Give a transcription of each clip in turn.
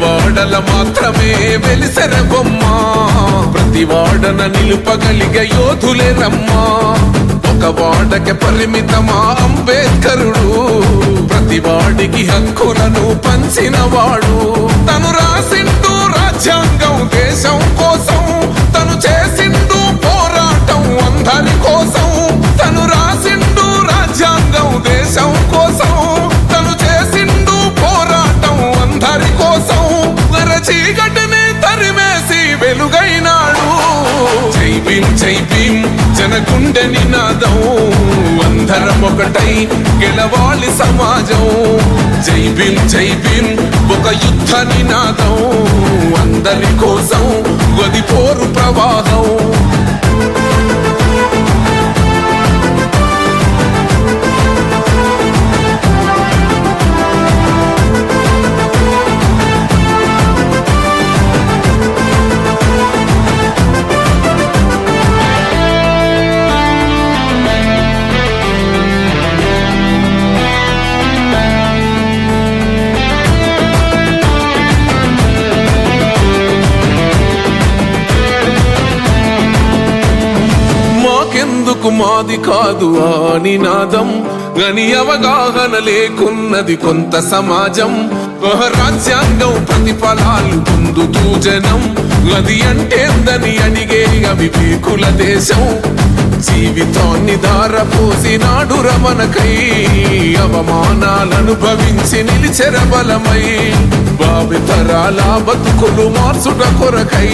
వాడల మాత్రమే వెలిసెర బొమ్మ ప్రతి వాడన నిలుపగలిగే యోధులే రమ్మా ఒక వాడకి పరిమితమా అంబేద్కరుడు ప్రతి వాడికి హక్కులను పంచిన వాడు తను రాసిండు రాజ్యాంగం దేశం కోసం తను చేసిండు పోరాటం అందరి కోసం తను రాసిండు రాజ్యాంగం దేశం కోసం తను చేసిండు పోరాటం అందరి కోసం చీకటిని తరిమేసి వెలుగైనాడు జై భీమ్ జై భీమ్ జనగుండె నినాదం అందరం ఒకటై గెలవాలి సమాజం జై భీమ్ ఒక యుద్ధ నినాదం అందరి కోసం గది పోరు ప్రవాహం ఎందుకు మాది కాదు ఆ నినాదం గని అవగాహన లేకున్నది కొంత సమాజం రాజ్యాంగం ప్రతిఫలాలు పొందుతూ జనం అది అంటేందని అడిగే అవివేకుల దేశం జీవితాన్ని ధారపోసినాడు రమణకై అవమానాలను భవించి నిలిచెర బలమై భావితరాల బతుకులు మార్చుట కొరకై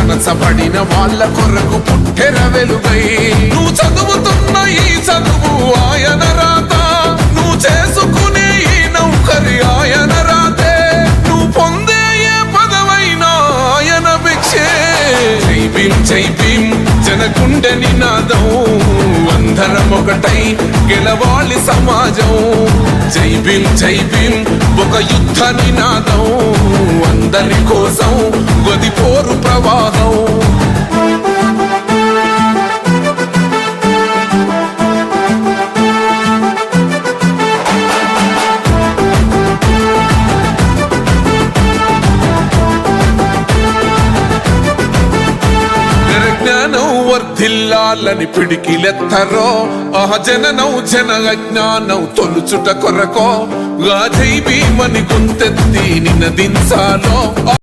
అనసబడిన వాళ్ళ కొరకు పుట్టెర వెలుగై నువ్వు చదువుతున్న ఈ చదువు ఆయన రాత నువ్వు చేసుకునే ఈ నౌకరి ఆయన రాతే నువ్వు పొందే ఏ పదవైనా ఆయన భిక్షే జై భీమ్ జనగుండె నినాదం అందరం ఒకటై గెలవాలి సమాజం జై భీమ్ ఒక యుద్ధ నినాదం అందరి కోసం గది పోరు ప్రవాహం వర్ధిల్లాలని పిడికిలెత్తరో ఆ జననం జన అజ్ఞానం తొలుచుట కొరకో జై భీమని గొంతెత్తి నినదించాలో